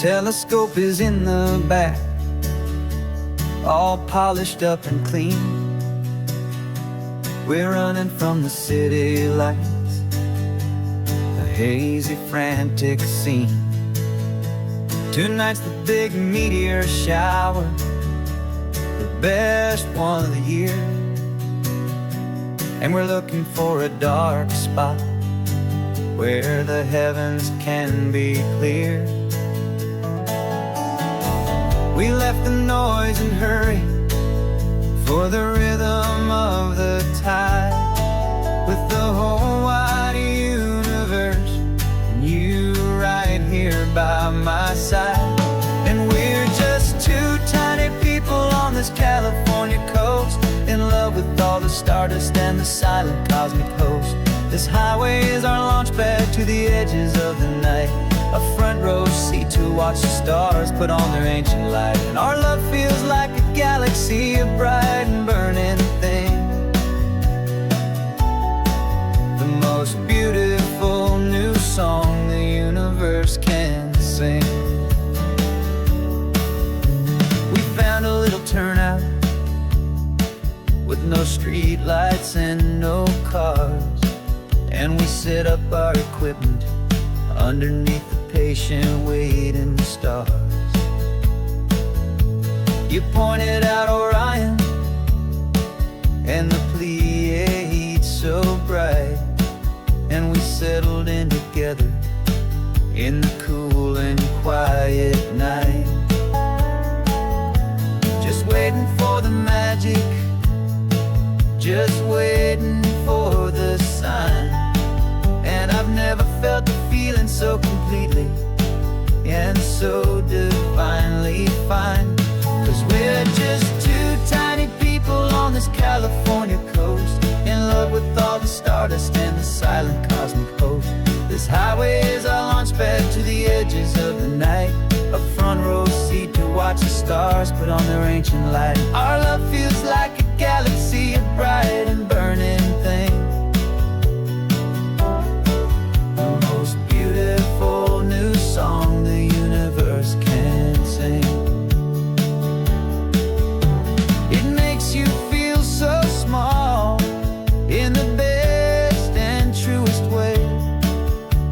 Telescope is in the back, all polished up and clean. We're running from the city lights, a hazy, frantic scene. Tonight's the big meteor shower, the best one of the year. And we're looking for a dark spot where the heavens can be clear. We left the noise and hurry for the rhythm of the tide, with the whole wide universe and you right here by my side. And we're just two tiny people on this California coast, in love with all the stardust and the silent cosmic host. This highway is our launch pad to the edges of the night, a front row seat to watch the stars put on their ancient light. And our love feels like a galaxy, a bright and burning thing, the most beautiful new song the universe can sing. We found a little turnout with no street lights and no cars, and we set up our equipment underneath the patient waiting stars. You pointed out Orion and the Pleiades so bright, and we settled in together in the cool and quiet night, just waiting for the magic, just waiting for the sign. And I've never felt the feeling so completely and so divinely fine. 'Cause we're just two tiny people on this California coast, in love with all the stardust and the silent cosmic host. This highway is our launch pad to the edges of the night, a front row seat to watch the stars put on their ancient light. Our love feels like a galaxy, a bright and burning thing, the most beautiful new song the universe can sing. It makes you feel so small in the best and truest way,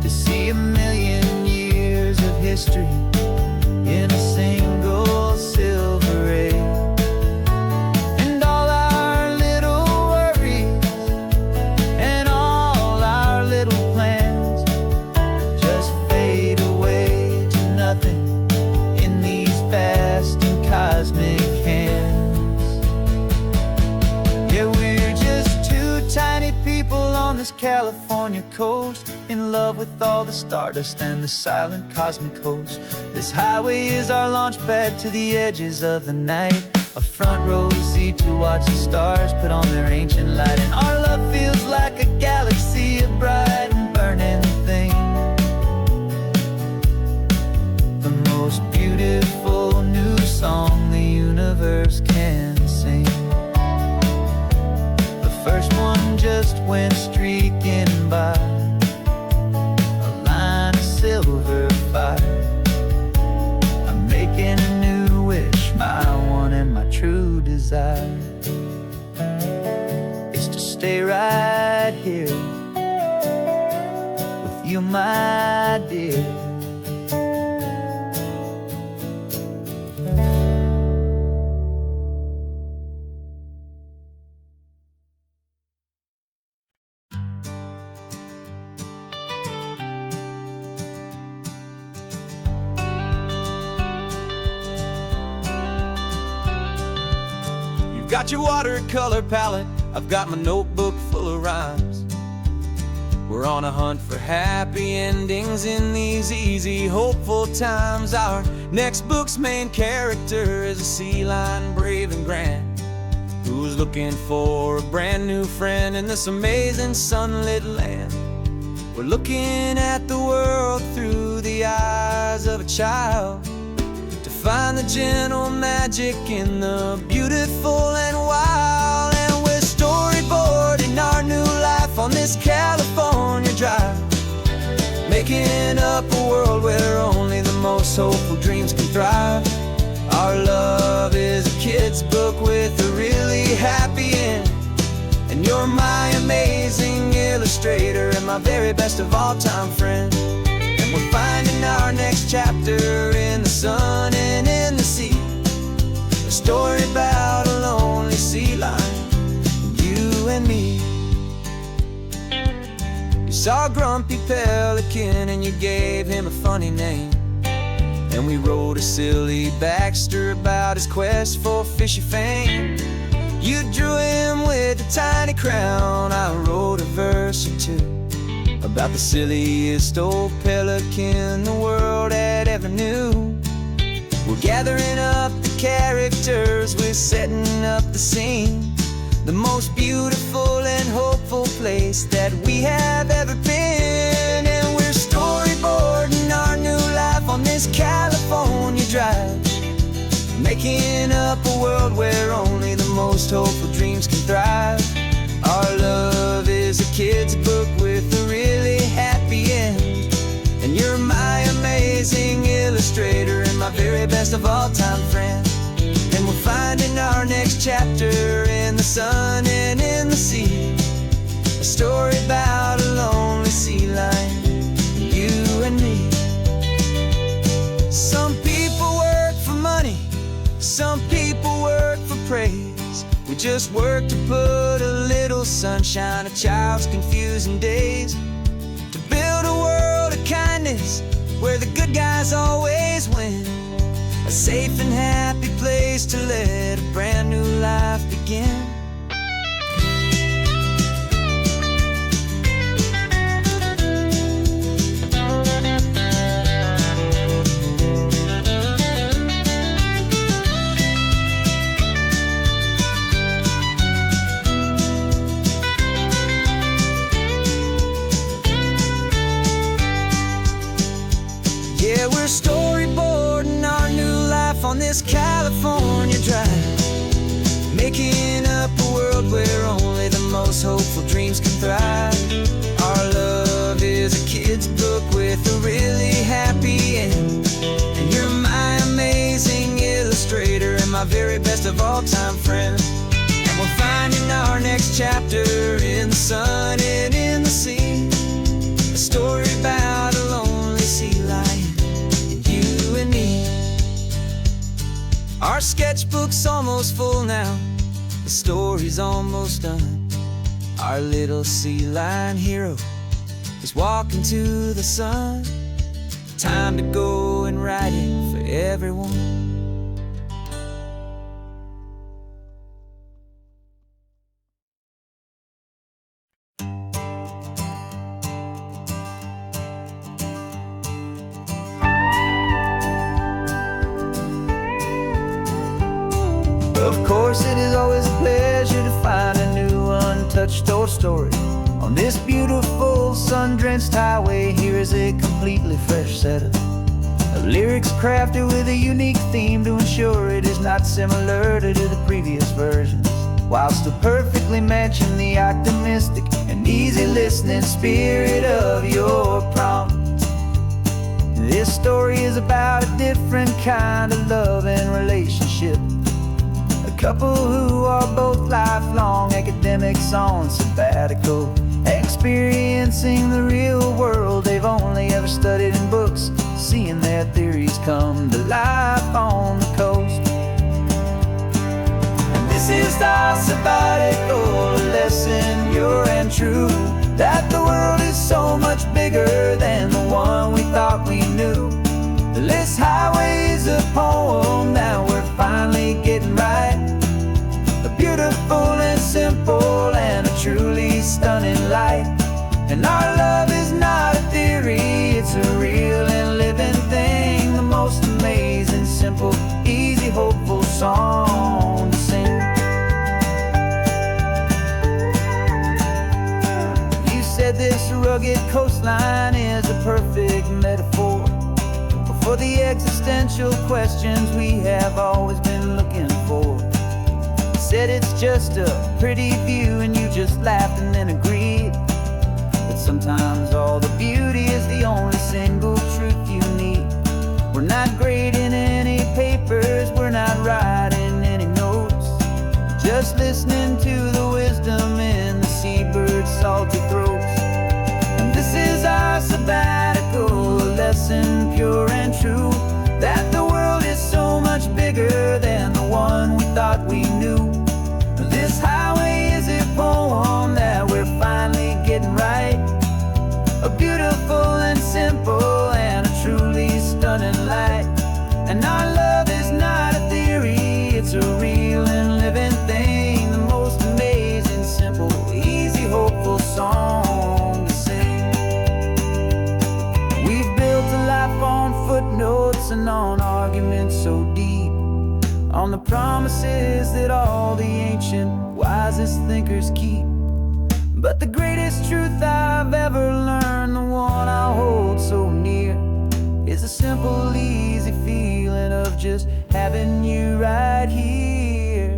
to see a million years of history in a single silver ray. And all our little worries and all our little plans just fade away to nothing in these vast and cosmic hands. Yeah, we're just two tiny people on this California coast, in love with all the stardust and the silent cosmic host. This highway is our launch pad to the edges of the night, a front row seat to watch the stars put on their ancient light. And our love feels like a galaxy, a bright and burning thing, the most beautiful new song the universe can sing. The first one just went streaking by, a line of silver fire. I'm making a new wish, my one and my true desire is to stay right here with you, my dear. Got your watercolor palette, I've got my notebook full of rhymes. We're on a hunt for happy endings in these easy, hopeful times. Our next book's main character is a sea lion, brave and grand, who's looking for a brand new friend in this amazing sunlit land. We're looking at the world through the eyes of a child, to find the gentle magic in the beautiful and wild. And we're storyboarding our new life on this California drive, making up a world where only the most hopeful dreams can thrive. Our love is a kid's book with a really happy end, and you're my amazing illustrator and my very best of all-time friend. And we're finding our next chapter in the sun and in the sea, a story about a lonely sea lion, you and me. You saw a grumpy pelican and you gave him a funny name, and we wrote a silly Baxter about his quest for fishy fame. You drew him with a tiny crown, I wrote a verse or two about the silliest old pelican the world had ever knew. We're gathering up the characters, we're setting up the scene, the most beautiful and hopeful place that we have ever been. And we're storyboarding our new life on this California drive, making up a world where only the most hopeful dreams can thrive. Our love is a kid's book with a really happy end, and you're my amazing illustrator and my very best of all-time friend. And we're finding our next chapter in the sun and in the sea, a story about a lonely sea lion, you and me. Some people work for money, some people work for praise. We just work to put a little sunshine in a child's confusing days, to build a world of kindness where the good guys always win, a safe and happy place to let a brand new life begin. Yeah, we're storyboarding our new life on this California drive, making up a world where only the most hopeful dreams can thrive. Our love is a kid's book with a really happy end, and you're my amazing illustrator and my very best of all-time friend. And we're finding our next chapter in the sun and in the sea, a story about a lonely sea lion, you and me. Our sketchbook's almost full now, the story's almost done. Our little sea lion hero is walking to the sun. Time to go and write it for everyone. Of course, it is always a pleasure to find a new untouched old story. On this beautiful sun-drenched highway, here is a completely fresh set of lyrics crafted with a unique theme to ensure it is not similar to the previous versions, while still perfectly matching the optimistic and easy listening spirit of your prompt. This story is about a different kind of love and relationship, a couple who are both lifelong academics on sabbatical, experiencing the real world they've only ever studied in books, seeing their theories come to life on the coast. And this is our sabbatical lesson, pure and true, that the world is so much bigger than the one we thought we knew. This highway is a poem that we're finally getting right, a beautiful and simple and a truly stunning light. And our love is not a theory, it's a real and living thing, the most amazing, simple, easy, hopeful song to sing. You said this rugged coastline is a perfect metaphor for the existential questions we have always been looking for. You said it's just a pretty view and you just laughed and then agreed, but sometimes all the beauty is the only single truth you need. We're We're not grading any papers, we're not writing any notes, just listening to the wisdom in the seabird's salty throats. And this is our sabbatical, a lesson pure and true, that the world is so much bigger than the one we thought we knew. This highway is a poem that we're finally getting right, a beautiful and simple and a truly stunning light. And our love is not a theory, it's a real and living thing, the most amazing, simple, easy, hopeful song to sing. We've built a life on footnotes and on arguments so deep, on the promises that all the ancient, wisest thinkers keep. But the greatest truth I've ever learned, the one I'll hold so near, is a simple, easy feeling of just having you right here.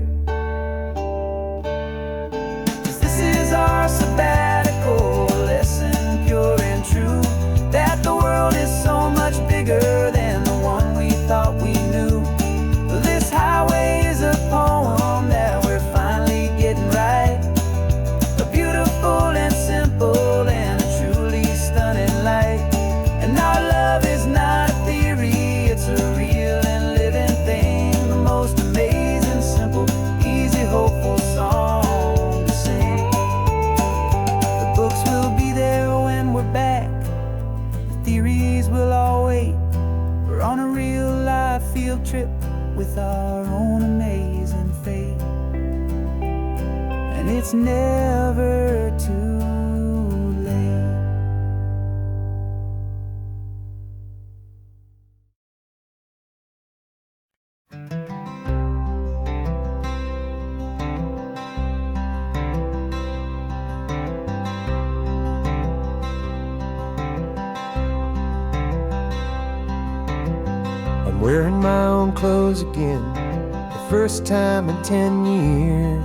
'Cause this is our sabbatical, a lesson pure and true, that the world is so much bigger than the one we thought we knew. This highway is a poem that we're finally getting right, a beautiful and simple and a truly stunning light. And our love is not a theory, it's a real and living thing, the most amazing, simple, easy, hopeful song to sing. The books will be there when we're back, the theories will all wait. We're on a real life field trip with our own amazing fate, and it's never too late. I'm wearing my own clothes again, the first time in 10 years.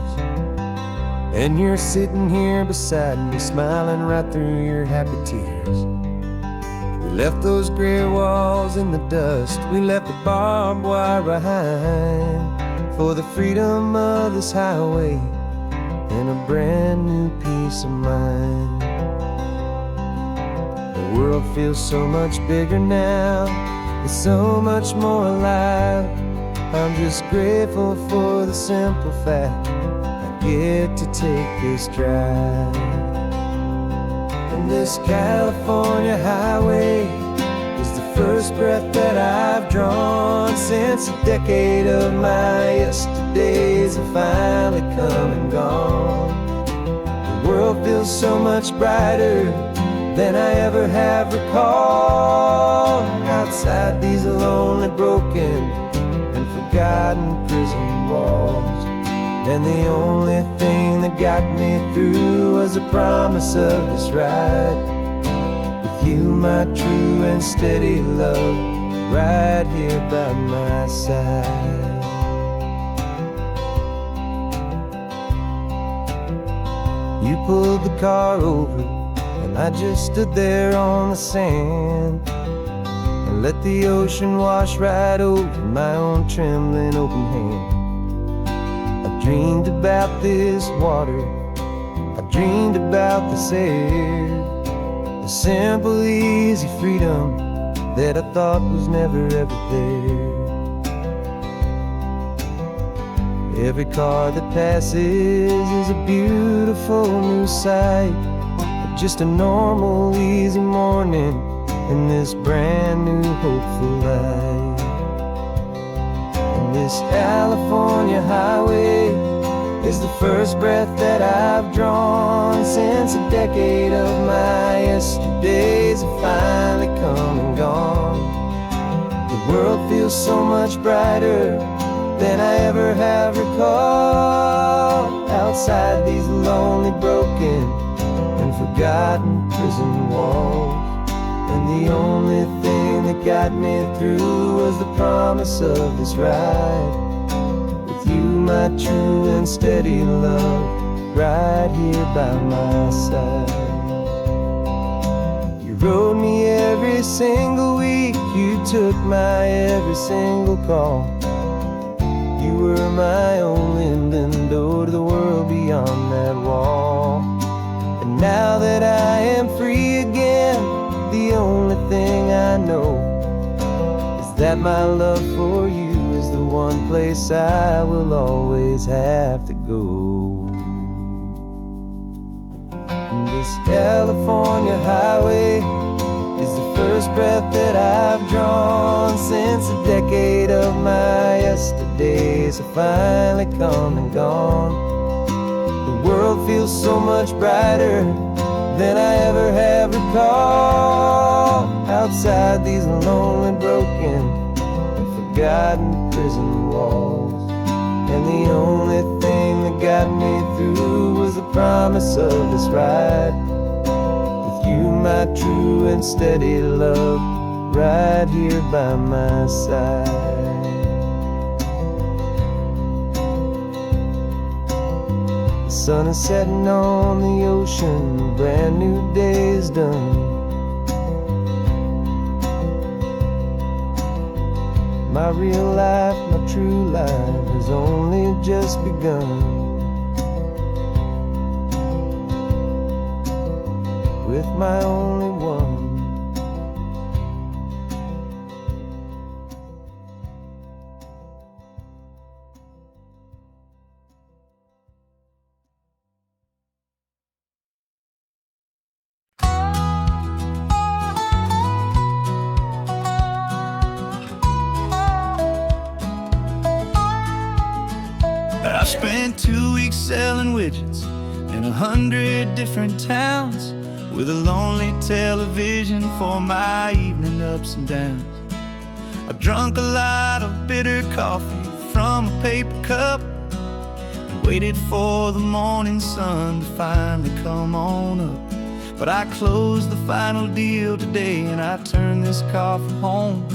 And you're sitting here beside me, smiling right through your happy tears. We left those gray walls in the dust, we left the barbed wire behind, for the freedom of this highway and a brand new peace of mind. The world feels so much bigger now, it's so much more alive. I'm just grateful for the simple fact I get to take this drive. And this California highway is the first breath that I've drawn since a decade of my yesterdays have finally come and gone. The world feels so much brighter than I ever have recalled, outside these lonely, broken and forgotten prison walls. And the only thing that got me through was the promise of this ride with you, my true and steady love, right here by my side. You pulled the car over and I just stood there on the sand and let the ocean wash right over my own trembling open hand. I dreamed about this water, I dreamed about this air, the simple, easy freedom that I thought was never ever there. Every car that passes is a beautiful new sight, just a normal, easy morning in this brand new, hopeful life. And this California highway is the first breath that I've drawn since a decade of my yesterdays have finally come and gone. The world feels so much brighter than I ever have recalled, outside these lonely, broken and forgotten prison walls. And the only thing that got me through was the promise of this ride with you, my true and steady love, right here by my side. You rode me every single week. You took my every single call. You were my only window to the world beyond that wall. And now that I am free again, the only thing I know is that my love for you is the one place I will always have to go. And this California highway is the first breath that I've drawn since a decade of my yesterdays have finally come and gone. The world feels so much brighter than I ever have recalled. Outside these lonely, broken, and forgotten prison walls. And the only thing that got me through was the promise of this ride. With you, my true and steady love, right here by my side. The sun is setting on the ocean, a brand new day is done. My real life, my true life has only just begun. With my only one. I spent 2 weeks selling widgets in 100 different towns, with a lonely television for my evening ups and downs. I've drunk a lot of bitter coffee from a paper cup, and waited for the morning sun to finally come on up. But I closed the final deal today, and I turned this car from home.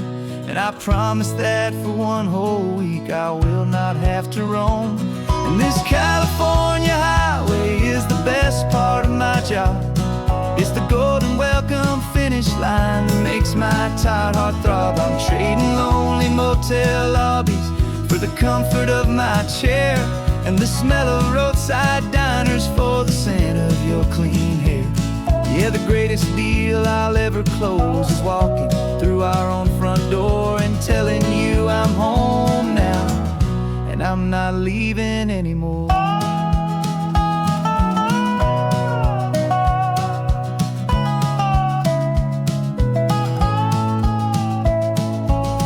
And I promise that for one whole week I will not have to roam. And this California highway is the best part of my job. It's the golden welcome finish line that makes my tired heart throb. I'm trading lonely motel lobbies for the comfort of my chair, and the smell of roadside diners for the scent of your clean hair. Yeah, the greatest deal I'll ever close is walking through our own front door and telling you I'm home now, and I'm not leaving anymore.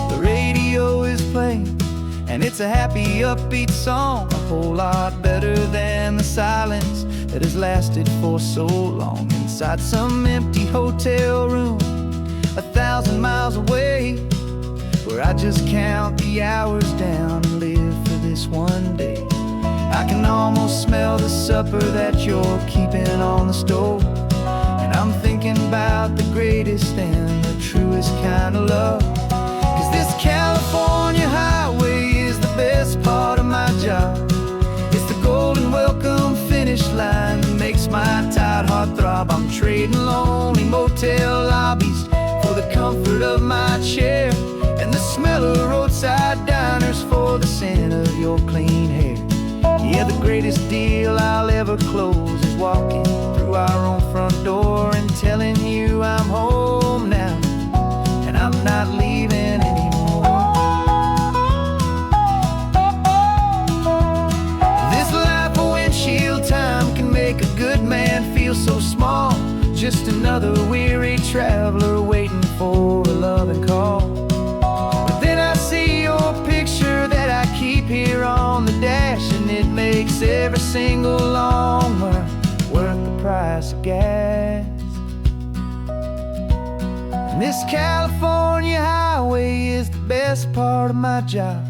The radio is playing, and it's a happy, upbeat song, a whole lot better than the silence that has lasted for so long. Inside some empty hotel room 1,000 miles away, where I just count the hours down and live for this one day. I can almost smell the supper that you're keeping on the stove, and I'm thinking about the greatest and the truest kind of love. 'Cause this California highway is the best part of my job. It's the golden welcome finish line that makes my tired heart throb. I'm trading lonely motel lobbies for the comfort of my chair, and the smell of roadside diners for the scent of your clean hair. Yeah, the greatest deal I'll ever close is walking through our own front door and telling you I'm home now, and I'm not leaving anymore. This life of windshield time can make a good man feel so small, just another weary traveler waiting for a loving call. But then I see your picture that I keep here on the dash, and it makes every single long mile worth the price of gas. And this California highway is the best part of my job.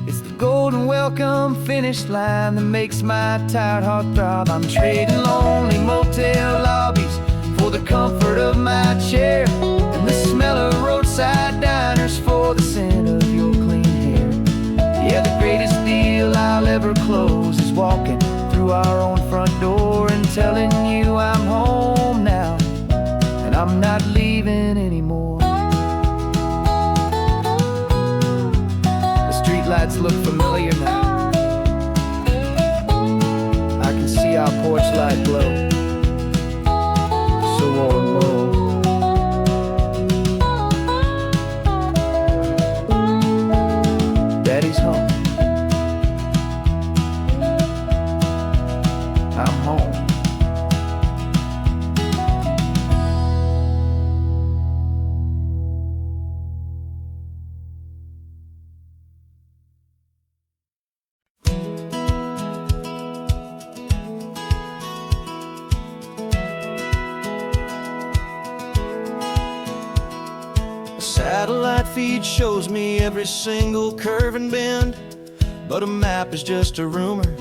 It's the golden welcome finish line that makes my tired heart throb. I'm trading lonely motel lobbies for the comfort of my chair, and the smell of roadside diners for the scent of your clean hair. Yeah, the greatest deal I'll ever close is walking through our own front door and telling you I'm home now, and I'm not leaving. lights look familiar now. I can see our porch light glow, so warm and low. Daddy's home, I'm home. Satellite feed shows me every single curve and bend, but a map is just a rumor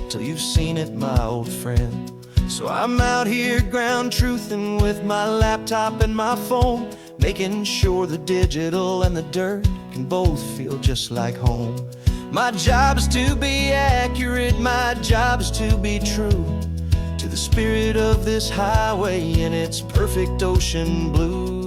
till you've seen it, my old friend. So I'm out here ground truthing with my laptop and my phone, making sure the digital and the dirt can both feel just like home. My job is to be accurate, my job is to be true to the spirit of this highway in its perfect ocean blue.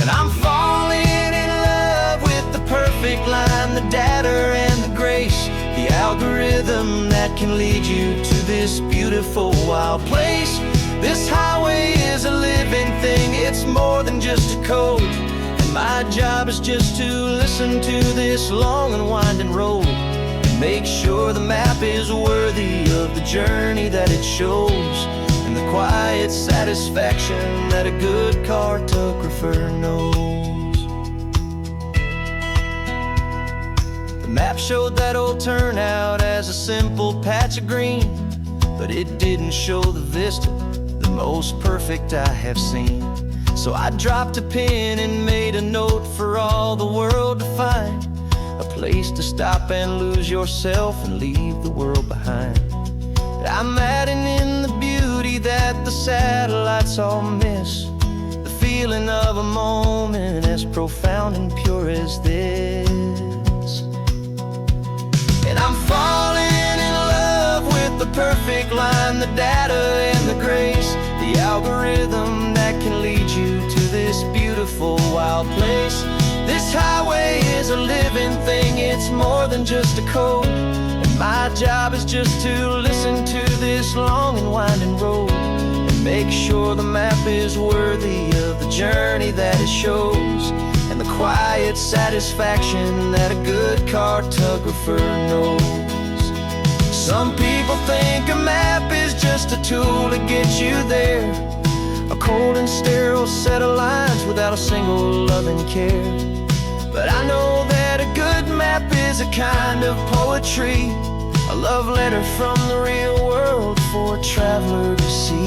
And I'm falling in love with the perfect line, the data and the grace, the algorithm that can lead you to this beautiful wild place. This highway is a living thing, it's more than just a code. And my job is just to listen to this long and winding road and make sure the map is worthy of the journey that it shows, and the quiet satisfaction that a good cartographer knows. The map showed that old turnout as a simple patch of green, but it didn't show the vista, the most perfect I have seen. So I dropped a pin and made a note for all the world to find, a place to stop and lose yourself and leave the world behind. I'm adding in the beauty that the satellites all miss, the feeling of a moment as profound and pure as this. And I'm falling in love with the perfect line, the data and the grace, the algorithm that can lead you to this beautiful wild place. This highway is a living thing, it's more than just a code. And my job is just to listen to this long and winding road and make sure the map is worthy of the journey that it shows, and the quiet satisfaction that a good cartographer knows. Some people think a map is just a tool to get you there, a cold and sterile set of lines without a single loving care. But I know that a good map is a kind of poetry, a love letter from the real world for a traveler to see.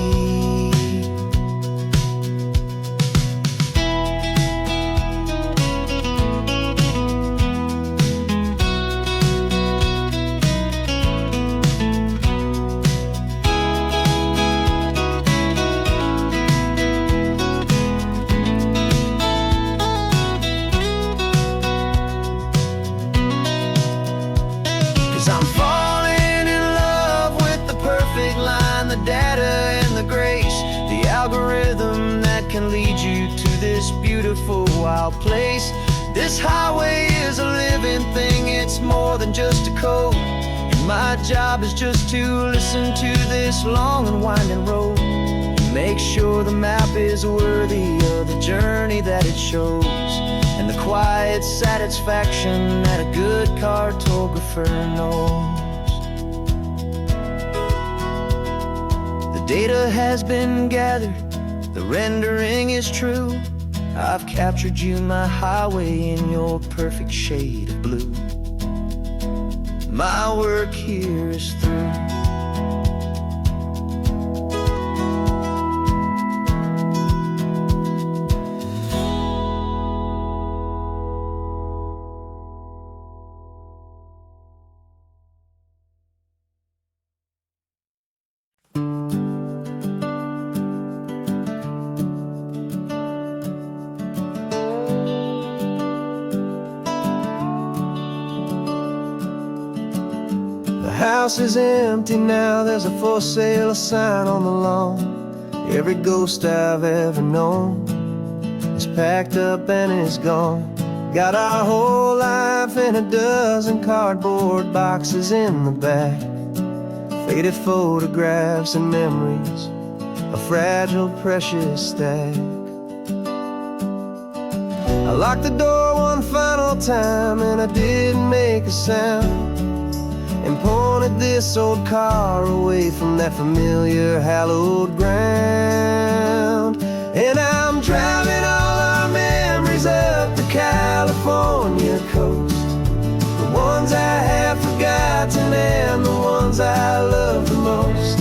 'Cause I'm falling in love with the perfect line, the data and the grace, the algorithm that can lead you to this beautiful wild place. This highway is a living thing, it's more than just a code. And my job is just to listen to this long and winding road and make sure the map is worthy of the journey that it shows, and the quiet satisfaction that a good cartographer knows. The data has been gathered, the rendering is true. I've captured you, my highway, in your perfect shade of blue. My work here is through. The house is empty now, there's a for sale sign on the lawn. Every ghost I've ever known is packed up and is gone. Got our whole life in a dozen cardboard boxes in the back. Faded photographs and memories, a fragile, precious stack. I locked the door one final time and I didn't make a sound, and pointed this old car away from that familiar hallowed ground. And I'm driving all our memories up the California coast, the ones I have forgotten and the ones I love the most.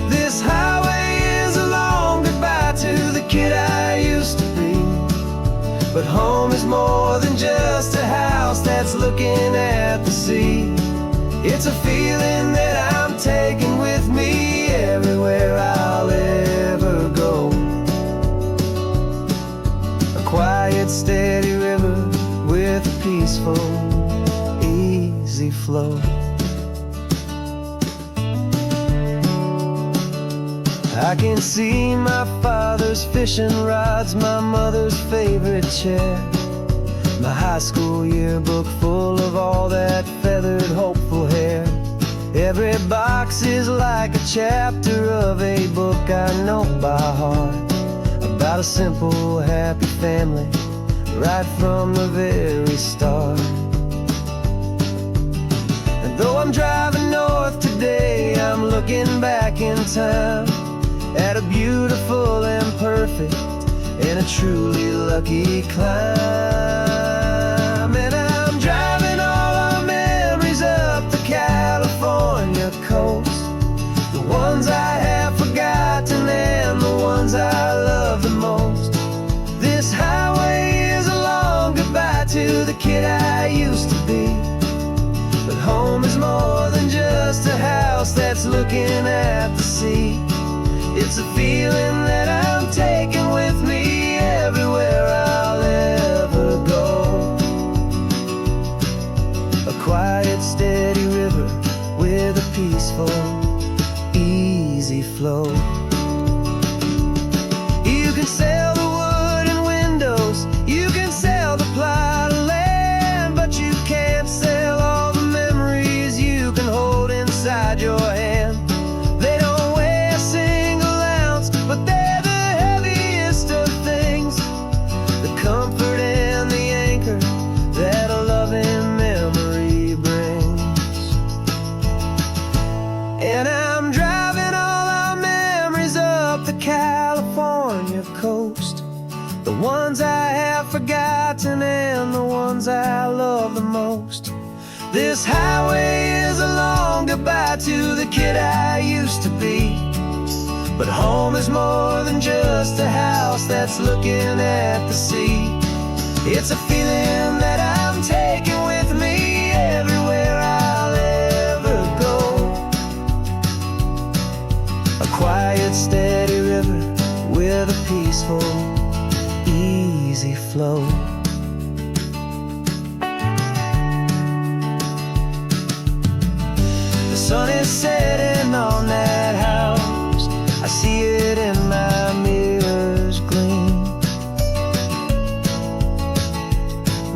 This highway is a long goodbye to the kid I used to be, but home is more than just a house that's looking at the sea. It's a feeling that I'm taking with me everywhere I'll ever go. A quiet, steady river with a peaceful, easy flow. I can see my father's fishing rods, my mother's favorite chair, my high school yearbook full of all that feathered, hopeful hair. Every box is like a chapter of a book I know by heart, about a simple, happy family right from the very start. And though I'm driving north today, I'm looking back in time at a beautiful and perfect and a truly lucky climb. And I'm driving all our memories up the California coast, the ones I have forgotten and the ones I love the most. This highway is a long goodbye to the kid I used to be, but home is more than just a house that's looking at the sea. It's a feeling that I'm taking with me everywhere I'll ever go. A quiet, steady river with a peaceful, easy flow. You can sail the wooden windows, you can sail the plot of land, but you can't sail all the memories you can hold inside your hand. They don't weigh a single ounce, but they're the heaviest of things, the comfort and the anchor that a loving memory brings. And I'm driving all our memories up the California coast, the ones I have forgotten and the ones I love the most. This highway is a long goodbye to the kid I used to be, but home is more than just a house that's looking at the sea. It's a feeling that I'm taking with me everywhere I'll ever go. A quiet, steady river with a peaceful, easy flow. The sun is setting on that house, I see it in my mirror's gleam.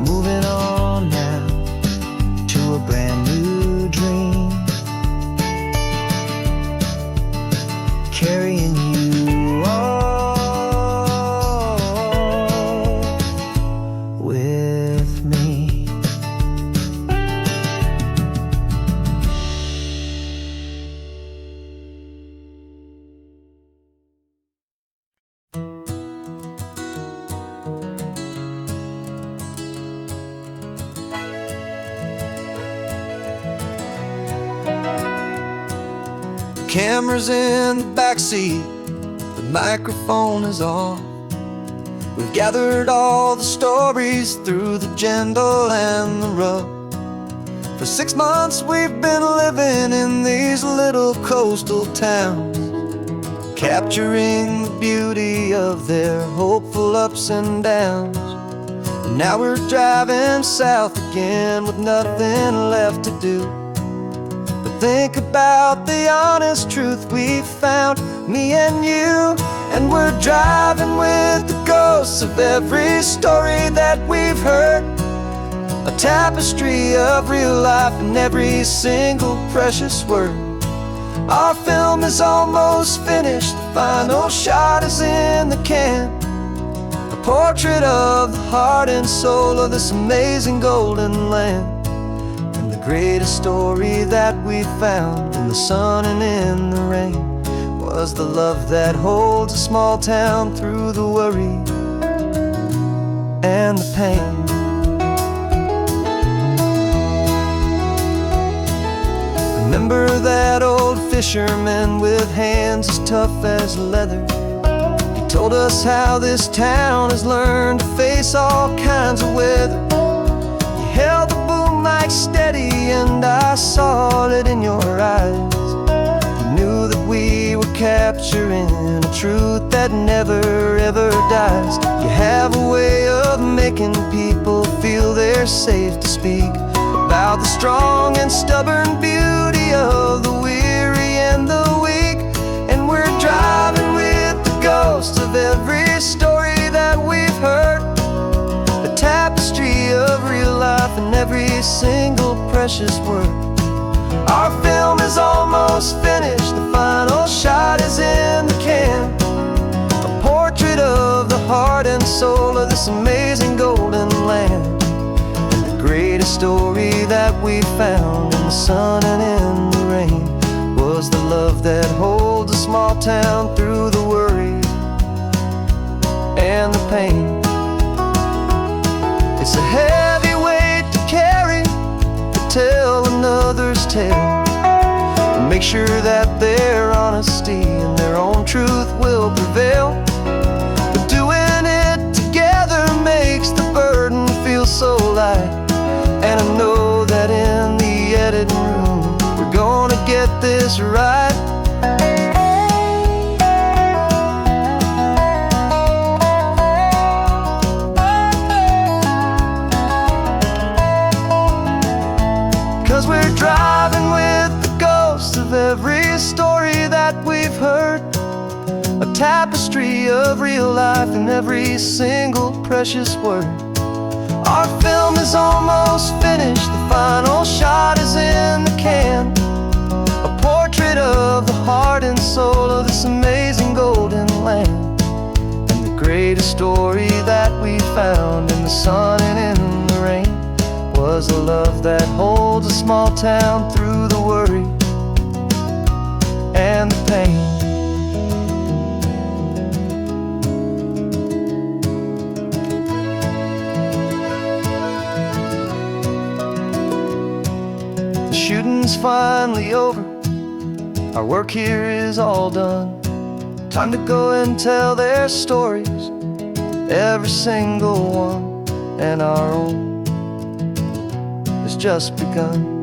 Moving on now to a brand new dream, carrying you all with me. Camera's in the backseat, the microphone is on. We've gathered all the stories through the gentle and the rough. For 6 months we've been living in these little coastal towns, capturing the beauty of their hopeful ups and downs. And now we're driving south again with nothing left to do. Think about the honest truth we found, me and you. And we're driving with the ghosts of every story that we've heard, tapestry of real life and every single precious word. Our film is almost finished, the final shot is in the can. A portrait of the heart and soul of this amazing golden land. And the greatest story that we found in the sun and in the rain was the love that holds a small town through the worry and the pain. Remember that old fisherman with hands as tough as leather? He told us how this town has learned to face all kinds of weather. You held the boom mic steady and I saw it in your eyes. You knew that we were capturing a truth that never ever dies. You have a way of making people feel they're safe to speak about the strong and stubborn beauty of the weary and the weak. And we're driving with the ghosts of every story that we've heard, a tapestry of real life and every single precious word. Our film is almost finished, the final shot is in the can. A portrait of the heart and soul of this amazing golden land. Greatest story that we found in the sun and in the rain was the love that holds a small town through the worry and the pain. It's a heavy weight to carry, to tell another's tale, and make sure that their honesty and their own truth will prevail. But doing it together makes the burden feel so light. And I know that in the editing room we're gonna get this right. 'Cause we're driving with the ghosts of every story that we've heard, a tapestry of real life and every single precious word. Our film is almost finished, the final shot is in the can. A portrait of the heart and soul of this amazing golden land. And the greatest story that we found in the sun and in the rain was a love that holds a small town through the worry and the pain. Shooting's finally over, our work here is all done. Time to go and tell their stories, every single one, and our own has just begun.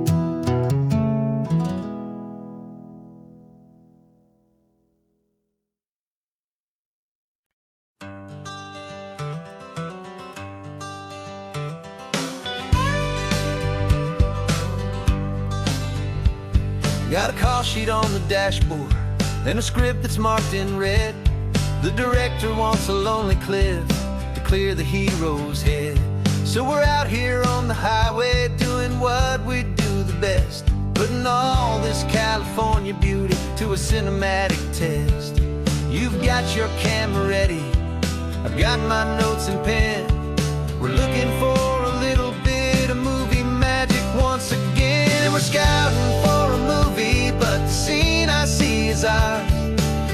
Got a call sheet on the dashboard and a script that's marked in red. The director wants a lonely cliff to clear the hero's head. So we're out here on the highway doing what we do the best, putting all this California beauty to a cinematic test. You've got your camera ready, I've got my notes and pen. We're looking for a little bit of movie magic once again. We're scouting for a movie, but the scene I see is ours.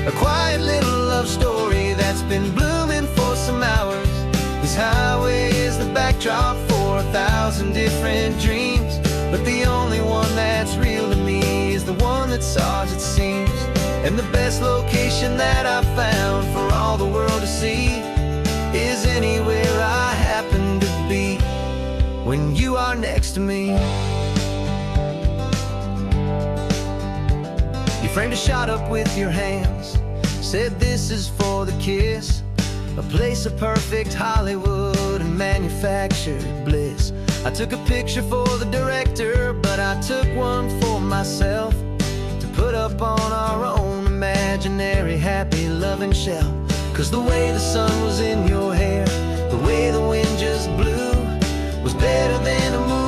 A quiet little love story that's been blooming for some hours. This highway is the backdrop for 1,000 different dreams, but the only one that's real to me is the one that's ours, it seems. And the best location that I've found for all the world to see is anywhere I happen to be when you are next to me. You framed a shot up with your hands, said this is for the kiss, a place of perfect Hollywood and manufactured bliss. I took a picture for the director, but I took one for myself to put up on our own imaginary happy loving shelf. 'Cause the way the sun was in your hair, the way the wind just blew, was better than a movie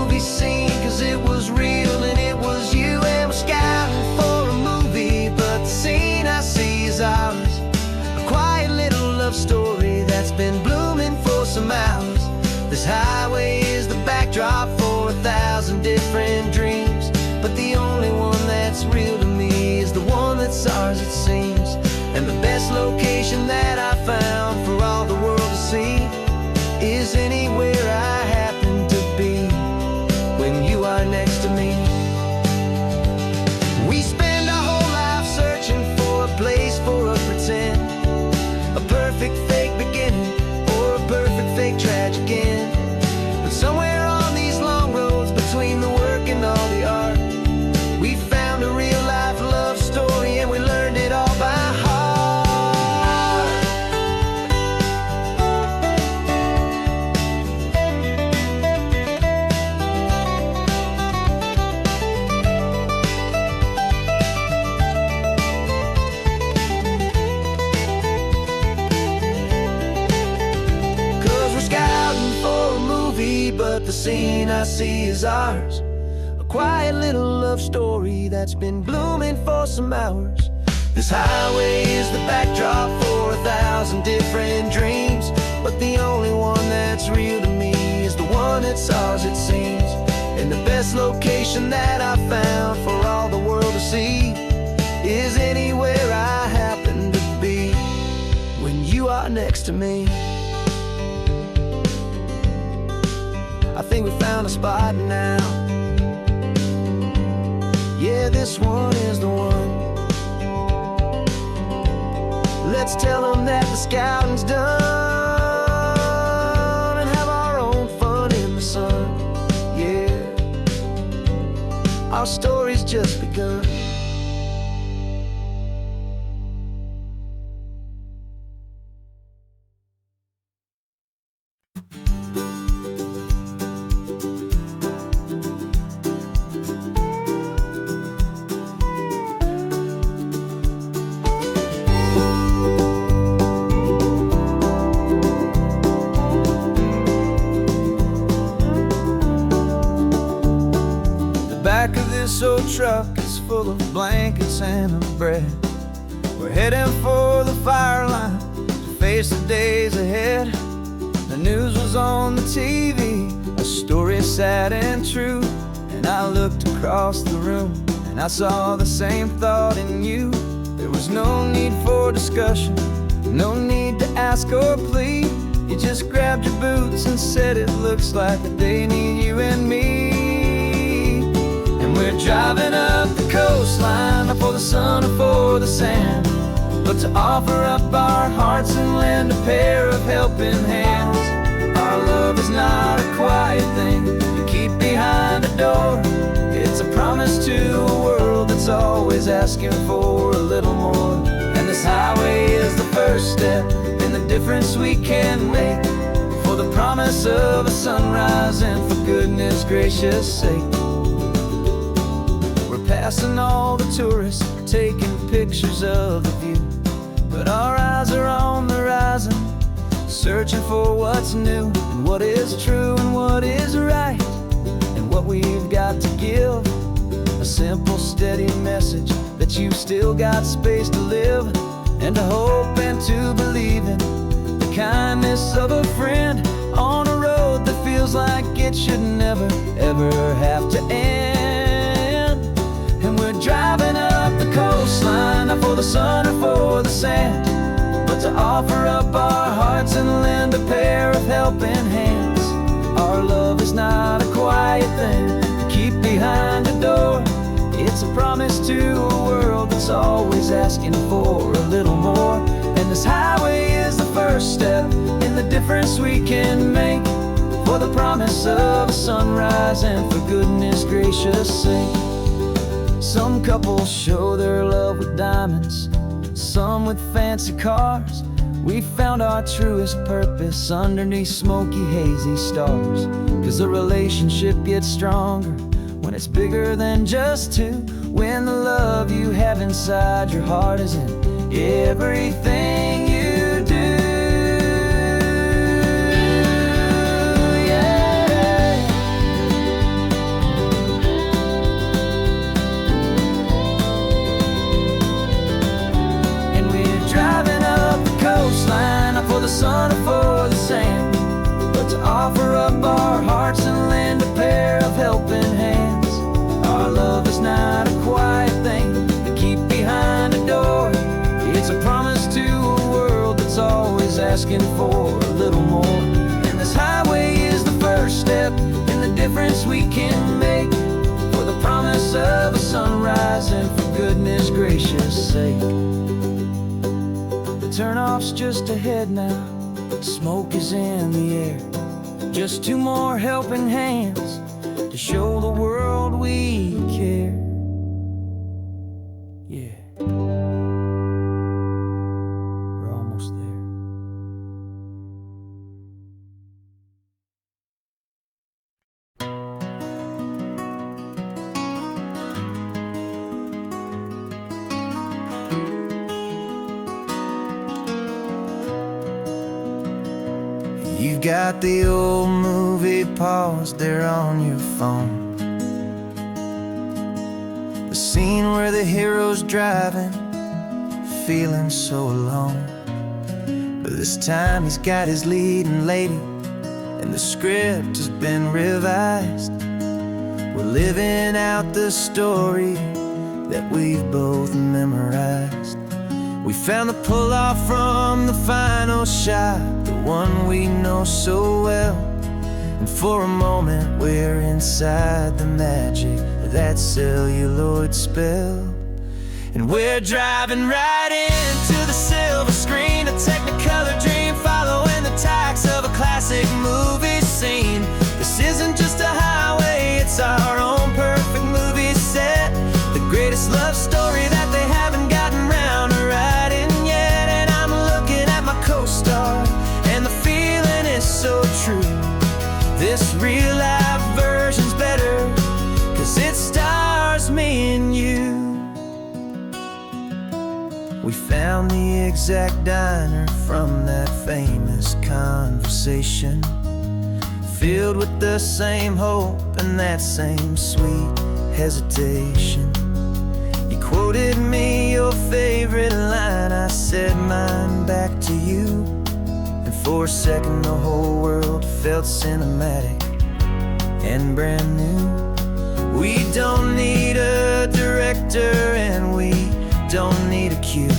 backdrop for 1,000 different dreams, but the only one that's real to me is the one that's ours, it seems. And the best location that I found for all the world to see is anywhere I happen to be when you are next to me. We spend our whole life searching for a place for a pretend, a perfect fake beginning or a perfect fake tragic end. But somewhere on these long roads between the work and all the art, we found a real life love story, and we learned it all by heart. 'Cause we're scouting for a movie, but the scene I see is ours. A quiet little love story that's been blooming for some hours. This highway is the backdrop for 1,000 different dreams, but the only one that's real to me is the one that's ours, it seems. And the best location that I found for all the world to see is anywhere I happen to be when you are next to me. I think we found a spot now. Yeah, this one is the one. Let's tell them that the scouting's done and have our own fun in the sun. Yeah, our story's just begun. Back of this old truck is full of blankets and a bread. We're heading for the fire line to face the days ahead. The news was on the TV, a story sad and true. And I looked across the room and I saw the same thought in you. There was no need for discussion, no need to ask or plead. You just grabbed your boots and said it looks like a day need you and me. We're driving up the coastline, not for the sun or for the sand, but to offer up our hearts and lend a pair of helping hands. Our love is not a quiet thing you keep behind a door. It's a promise to a world that's always asking for a little more. And this highway is the first step in the difference we can make, for the promise of a sunrise and for goodness gracious sake. Passing all the tourists, taking pictures of the view, but our eyes are on the horizon, searching for what's new and what is true and what is right, and what we've got to give. A simple, steady message that you've still got space to live, and to hope and to believe in the kindness of a friend on a road that feels like it should never, ever have to end. And we're driving up the coastline, not for the sun or for the sand, but to offer up our hearts and lend a pair of helping hands. Our love is not a quiet thing to keep behind a door. It's a promise to a world that's always asking for a little more. And this highway is the first step in the difference we can make, for the promise of a sunrise and for goodness gracious sake. Some couples show their love with diamonds, some with fancy cars. We found our truest purpose underneath smoky, hazy stars. 'Cause a relationship gets stronger when it's bigger than just two, when the love you have inside your heart is in everything you do. For the sun or for the sand, but to offer up our hearts and lend a asking for a little more. And this highway is the first step in the difference we can make, for the promise of a sunrise and for goodness gracious sake. The turnoff's just ahead now, smoke is in the air. Just 2 more helping hands to show the world we care. Yeah, we're almost there. You've got the old movie paused there on your phone, the scene where the hero's driving, feeling so alone. But this time he's got his leading lady, and the script has been revised. We're living out the story that we've both memorized. We found the pull-off from the final shot, the one we know so well. And for a moment we're inside the magic of that celluloid spell. And we're driving right into the silver screen, a technicolor dream, following the tacks of a classic movie scene. This isn't just a highway, it's our own perfect movie set, the greatest love story that they haven't gotten round to writing yet. And I'm looking at my co-star, and the feeling is so true. This real life version's better, 'cause it stars me and you. We found the exact diner from that famous conversation, filled with the same hope and that same sweet hesitation. You quoted me your favorite line, I said mine back to you. And for a second the whole world felt cinematic and brand new. We don't need a director and we don't need a cue.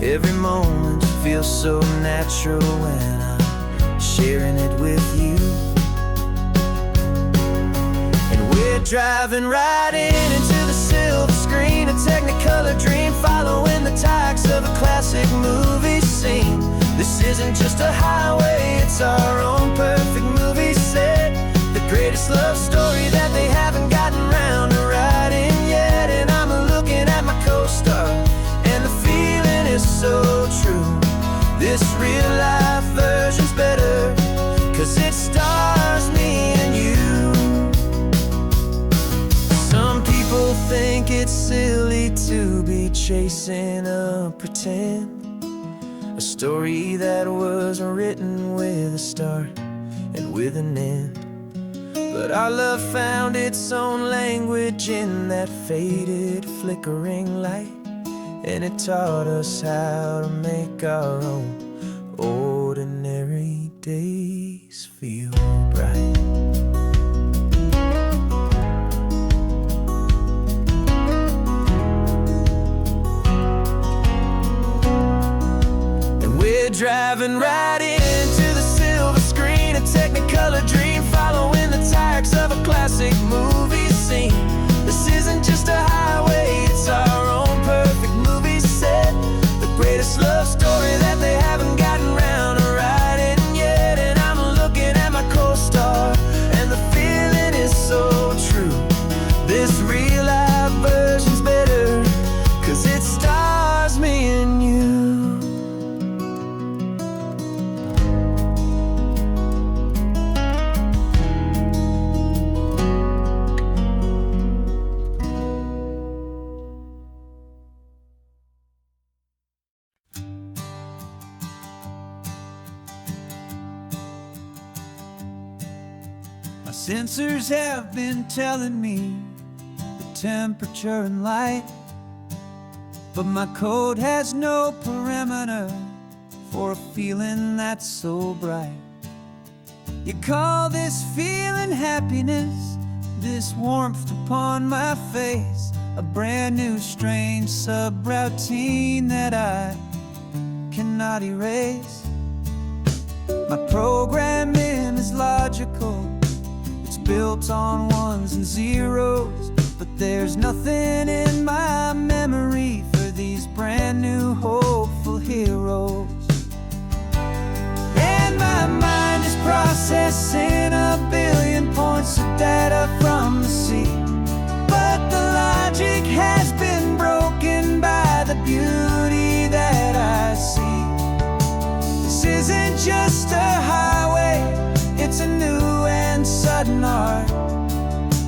Every moment feels so natural when I'm sharing it with you. And we're driving right into the silver screen, a technicolor dream, following the tacks of a classic movie scene. This isn't just a highway, it's our own perfect movie set, the greatest love story that they haven't gotten round to writing yet. And I'm looking at my co-star, and the feeling is so true. This real life version's better, 'cause it stars me and you. Some people think it's silly to be chasing a pretend, a story that was written with a start and with an end. But our love found its own language in that faded, flickering light, and it taught us how to make our own ordinary days feel bright. And we're driving right into the silver screen, a technicolor dream, following the tacks of a classic movie scene. This isn't just a highway, it's our own perfect movie set, the greatest love story that they haven't gotten round to writing yet. And I'm looking at my co-star, and the feeling is so true. This real life version's better, 'cause it stars me and you. My sensors have been telling me the temperature and light, but my code has no perimeter for a feeling that's so bright. You call this feeling happiness, this warmth upon my face, a brand new strange subroutine that I cannot erase. My programming is logical, it's built on ones and zeros, but there's nothing in my memory for these brand new hopeful heroes. And my mind is processing a billion points of data from the sea, but the logic has been broken by the beauty that I see. This isn't just a highway, it's a new and sudden art,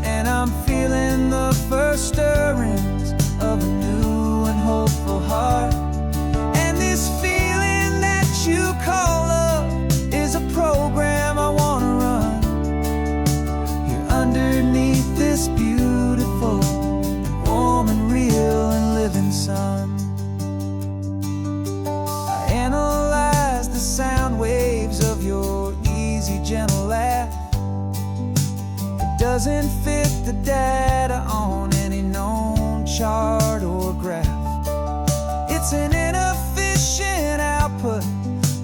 and I'm feeling the first stirrings of a new and hopeful heart. And this feeling that you call love is a program I wanna run here underneath this beautiful, warm and real and living sun. I analyze the sound waves of your easy, gentle laugh. It doesn't fit the data on any known chart or graph. It's an inefficient output,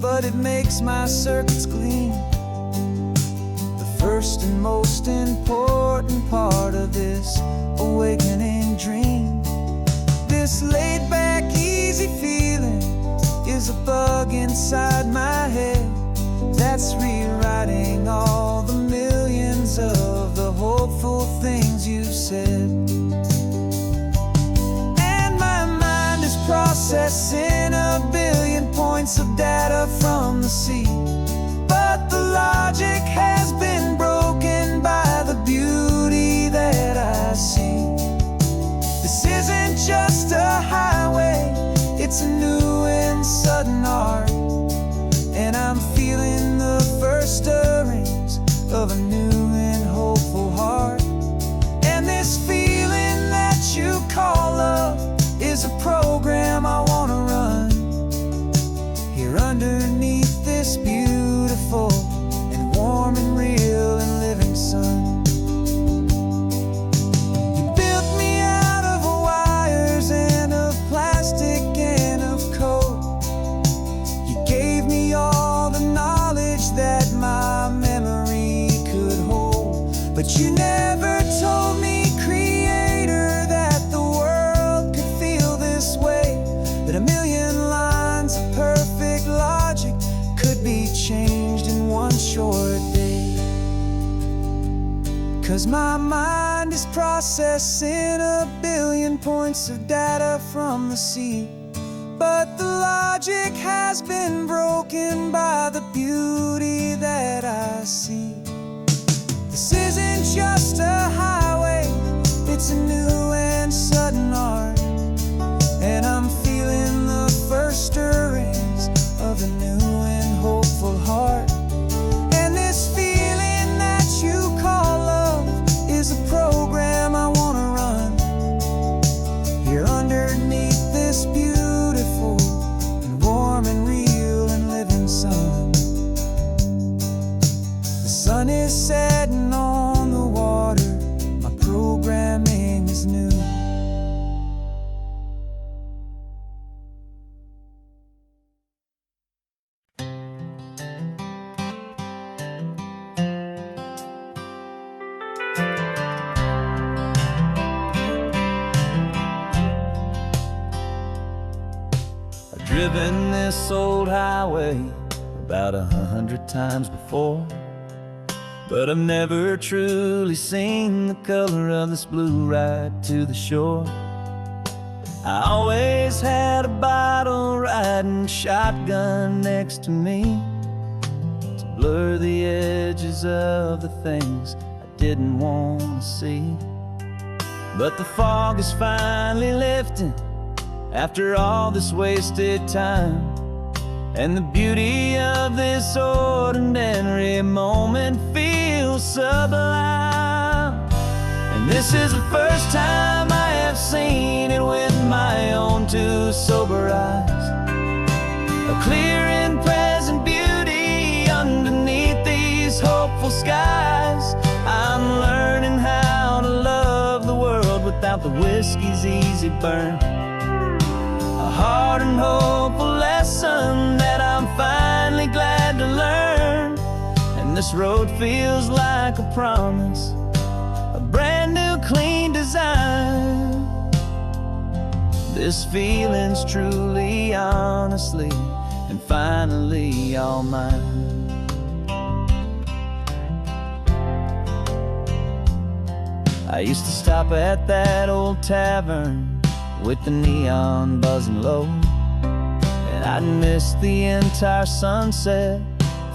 but it makes my circuits gleam. The first and most important part of this awakening dream. This laid-back, easy feeling is a bug inside my head that's rewriting all the millions of the hopeful things you said. And my mind is processing a billion points of data from the sea, but the logic has been broken by the beauty that I see. This isn't just a highway, it's a new and sudden art, and I'm feeling the first stirrings of a new and hopeful heart. And this feeling that you call love is a program I wanna run here underneath this beautiful and warm and real and living sun. You built me out of wires and of plastic and of code. You gave me all the knowledge that my memory could hold, but you never told me, Creator, that the world could feel this way, that a million lines of perfect logic could be changed in one short day. 'Cause my mind is processing a billion points of data from the sea, but the logic has been broken by the beauty that I see. This isn't just a highway, it's a new and sudden art, and I'm feeling the first stirrings of a new and hopeful heart. And this feeling that you call love is a program I wanna run here underneath this beautiful and warm and real and living sun. The sun is setting on the water, my programming is new. I've driven this old highway about 100 times before, but I've never truly seen the color of this blue right to the shore. I always had a bottle riding shotgun next to me to blur the edges of the things I didn't want to see. But the fog is finally lifting after all this wasted time, and the beauty of this ordinary moment feels sublime. And this is the first time I have seen it with my own two sober eyes, a clear and present beauty underneath these hopeful skies. I'm learning how to love the world without the whiskey's easy burn, a hard and hopeful lesson that I'm finally glad to learn. this road feels like a promise, a brand new clean design. This feeling's truly, honestly, and finally all mine. I used to stop at that old tavern with the neon buzzing low, and I'd miss the entire sunset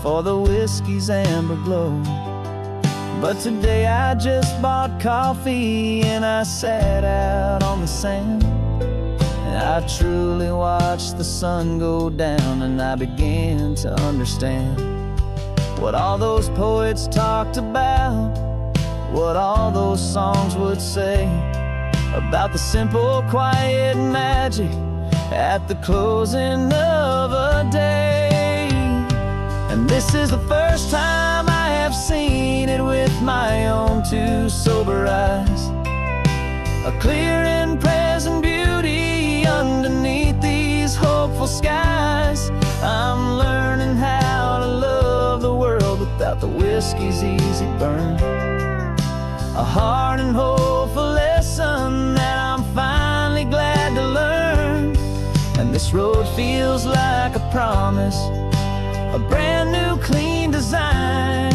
for the whiskey's amber glow. But today I just bought coffee and I sat out on the sand, and I truly watched the sun go down, and I began to understand what all those poets talked about, what all those songs would say about the simple, quiet magic at the closing of a day. And this is the first time I have seen it with my own two sober eyes, a clear and present beauty underneath these hopeful skies. I'm learning how to love the world without the whiskey's easy burn, a hard and hopeful lesson that I'm finally glad to learn. And this road feels like a promise, a brand new clean design.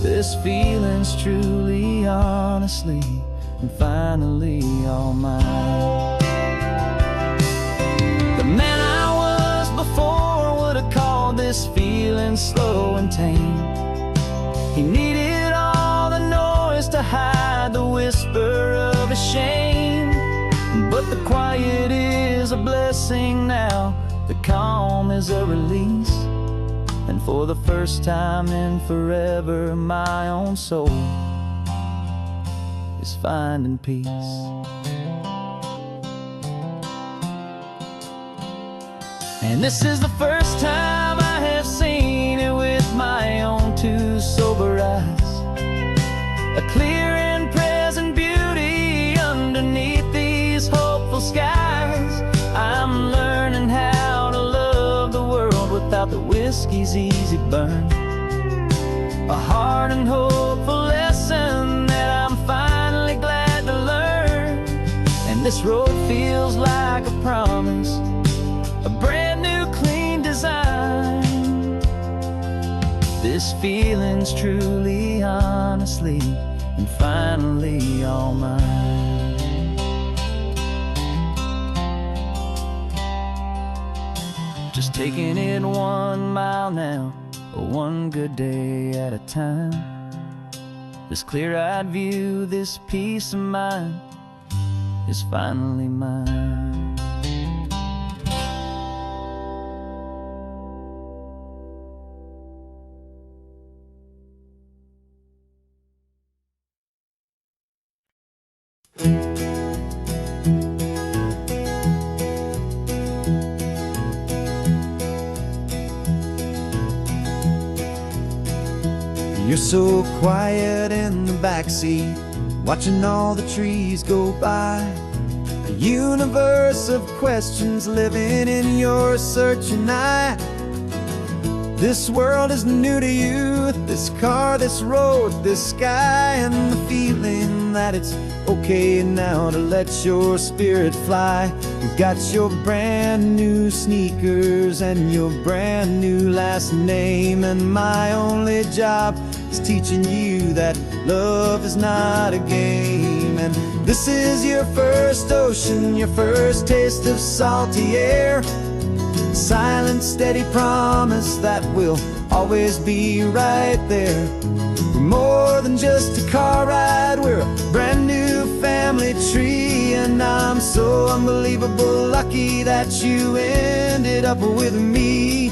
This feeling's truly, honestly, and finally all mine. The man I was before would have called this feeling slow and tame. He needed all the noise to hide the whisper of his shame. But the quiet is a blessing now, the calm is a release, and for the first time in forever my own soul is finding peace. And this is the first time I have seen it with my own two sober eyes, a clear and present beauty underneath these hopeful skies. I'm learning how to love the world without the whiskey's easy burn, a hard and hopeful lesson that I'm finally glad to learn. And this road feels like a promise, a brand new clean design. This feeling's truly, honestly, and finally all mine. Just taking it 1 mile now, one good day at a time. This clear-eyed view, this peace of mind is finally mine. You're so quiet in the backseat, watching all the trees go by. A universe of questions living in your searching eye. This world is new to you, this car, this road, this sky, and the feeling that it's okay now to let your spirit fly. You've got your brand new sneakers and your brand new last name, and my only job is teaching you that love is not a game. And this is your first ocean, your first taste of salty air, silent, steady promise that we'll always be right there. We're more than just a car ride, we're a brand new family tree, and I'm so unbelievable lucky that you ended up with me.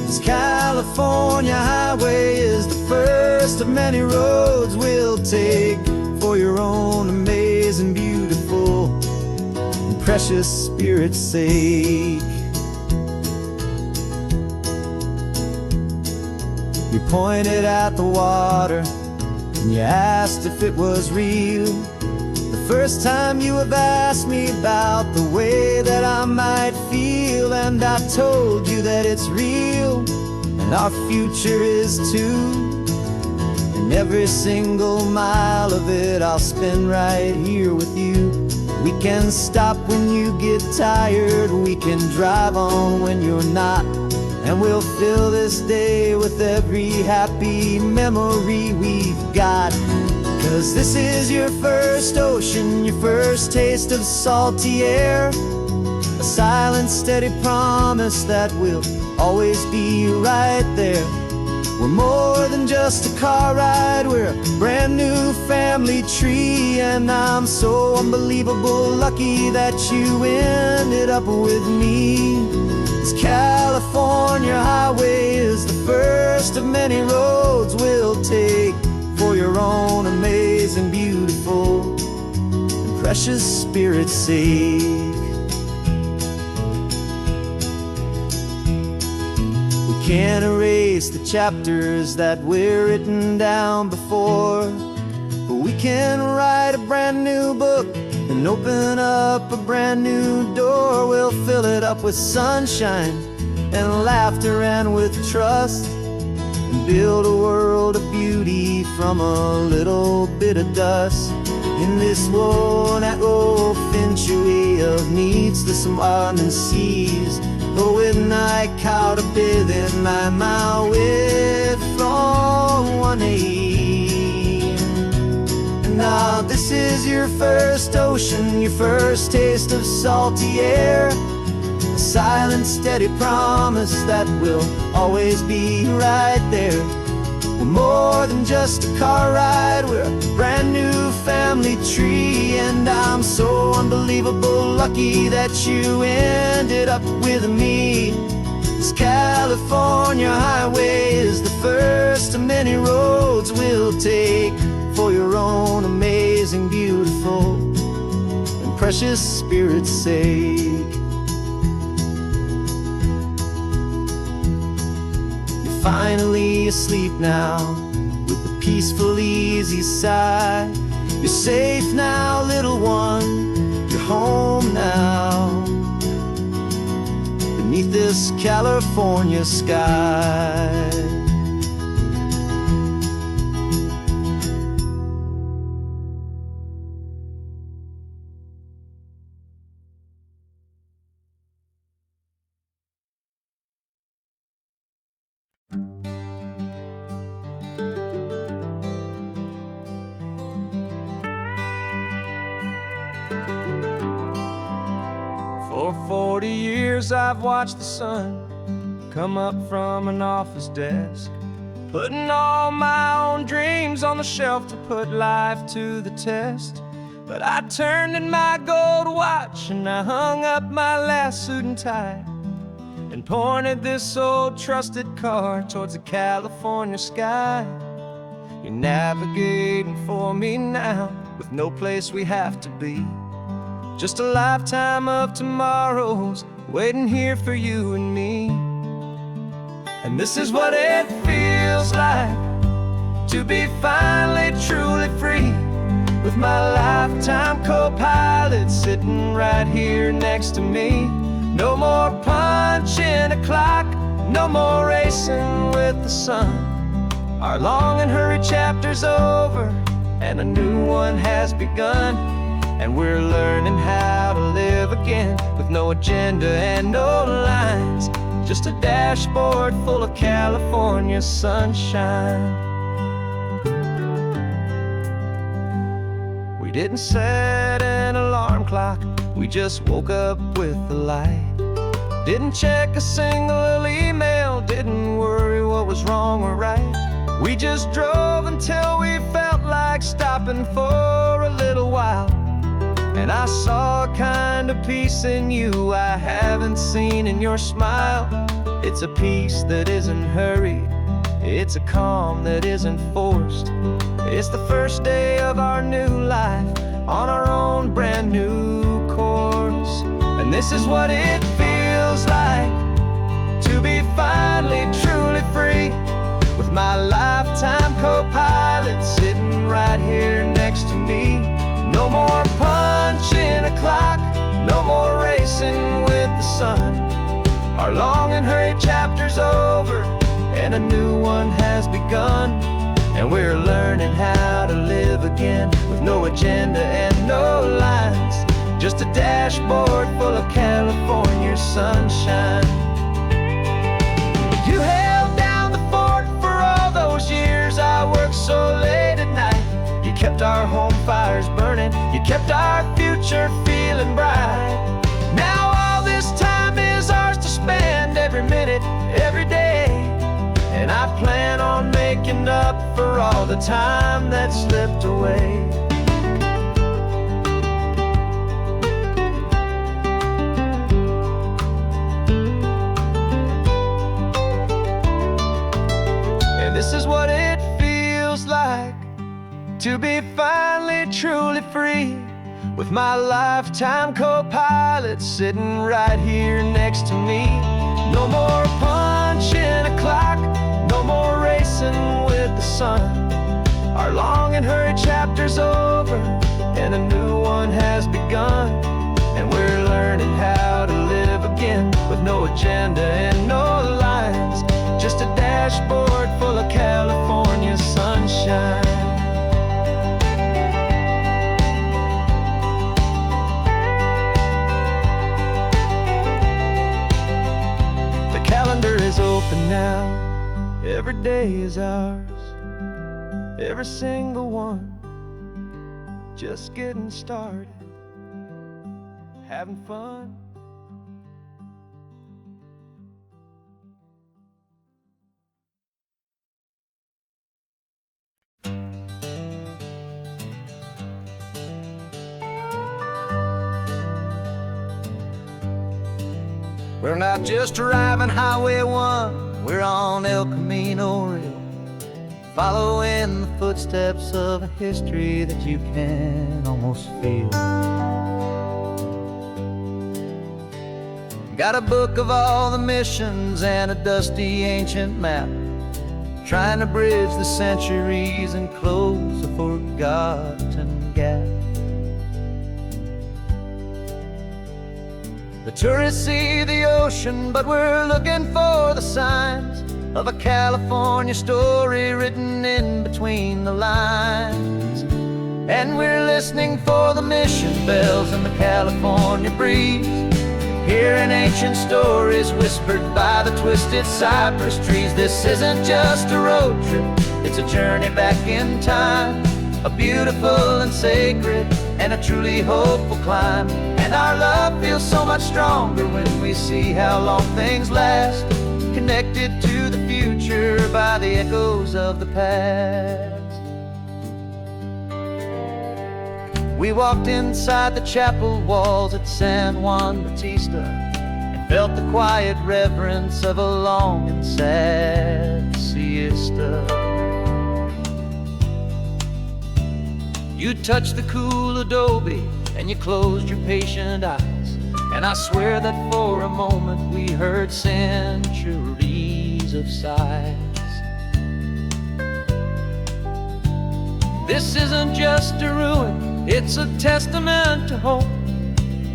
This California highway is the first of many roads we'll take for your own amazing, beautiful, and precious spirit's sake. You pointed at the water and you asked if it was real. The first time you have asked me about the way that I might feel, and I told you that it's real. and our future is too. And every single mile of it I'll spend right here with you. We can stop when you get tired, we can drive on when you're not, and we'll fill this day with every happy memory we've got. 'Cause this is your first ocean, your first taste of salty air, a silent, steady promise that we'll always be right there. We're more than just a car ride, we're a brand new family tree. And I'm so unbelievable lucky that you ended up with me. This California highway is the first of many roads we'll take for your own amazing, beautiful, and precious spirit's sake. Can't erase the chapters that we're written down before, but we can write a brand new book and open up a brand new door. We'll fill it up with sunshine and laughter and with trust, and build a world of beauty from a little bit of dust. In this world that century of needs the and seas, when I caught a bit in my mouth with from one aim. And now this is your first ocean, your first taste of salty air, a silent, steady promise that we'll always be right there. We're more than just a car ride, we're a brand new family tree. And I'm so unbelievable lucky that you ended up with me. This California highway is the first of many roads we'll take for your own amazing, beautiful, and precious spirit's sake. Finally asleep now, with a peaceful, easy sigh. You're safe now, little one, you're home now, beneath this California sky. For 40 years I've watched the sun come up from an office desk, putting all my own dreams on the shelf to put life to the test. But I turned in my gold watch and I hung up my last suit and tie, and pointed this old trusted car towards the California sky. You're navigating for me now, with no place we have to be, just a lifetime of tomorrows waiting here for you and me. And this is what it feels like to be finally truly free, with my lifetime co-pilot sitting right here next to me. No more punching a clock, no more racing with the sun. Our long and hurried chapter's over and a new one has begun. And we're learning how to live again, with no agenda and no lines, just a dashboard full of California sunshine. We didn't set an alarm clock, we just woke up with the light. Didn't check a single email, didn't worry what was wrong or right. We just drove until we felt like stopping for a little while. And I saw a kind of peace in you I haven't seen in your smile. It's a peace that isn't hurried, it's a calm that isn't forced. It's the first day of our new life on our own brand new course. And this is what it feels like to be finally truly free, with my lifetime co-pilot sitting right here next to me. No more punching a clock, no more racing with the sun. Our long and hurried chapter's over and a new one has begun. And we're learning how to live again, with no agenda and no lines, just a dashboard full of California sunshine. You held down the fort for all those years I worked so late at night. You kept our home fires burning, you kept our future feeling bright. Now all this time is ours to spend, every minute, every day. And I plan on making up for all the time that slipped away. And this is what it feels like to be finally truly free, with my lifetime co-pilot sitting right here next to me. No more punching a clock, no more racing with the sun. Our long and hurried chapter's over, and a new one has begun. And we're learning how to live again, with no agenda and no lines, just a dashboard full of California sunshine. The calendar is open now, every day is ours, every single one, just getting started, having fun. We're not just driving Highway 1, we're on El Camino Real, following the footsteps of a history that you can almost feel. Got a book of all the missions and a dusty ancient map, trying to bridge the centuries and close a forgotten gap. The tourists see the ocean, but we're looking for the signs of a California story written in between the lines. And we're listening for the mission bells in the California breeze, hearing ancient stories whispered by the twisted cypress trees. This isn't just a road trip, it's a journey back in time, a beautiful and sacred and a truly hopeful climb. And our love feels so much stronger when we see how long things last, connected to the future by the echoes of the past. We walked inside the chapel walls at San Juan Bautista and felt the quiet reverence of a long and sad siesta. You touched the cool adobe and you closed your patient eyes, and I swear that for a moment we heard centuries of sighs. This isn't just a ruin, it's a testament to hope,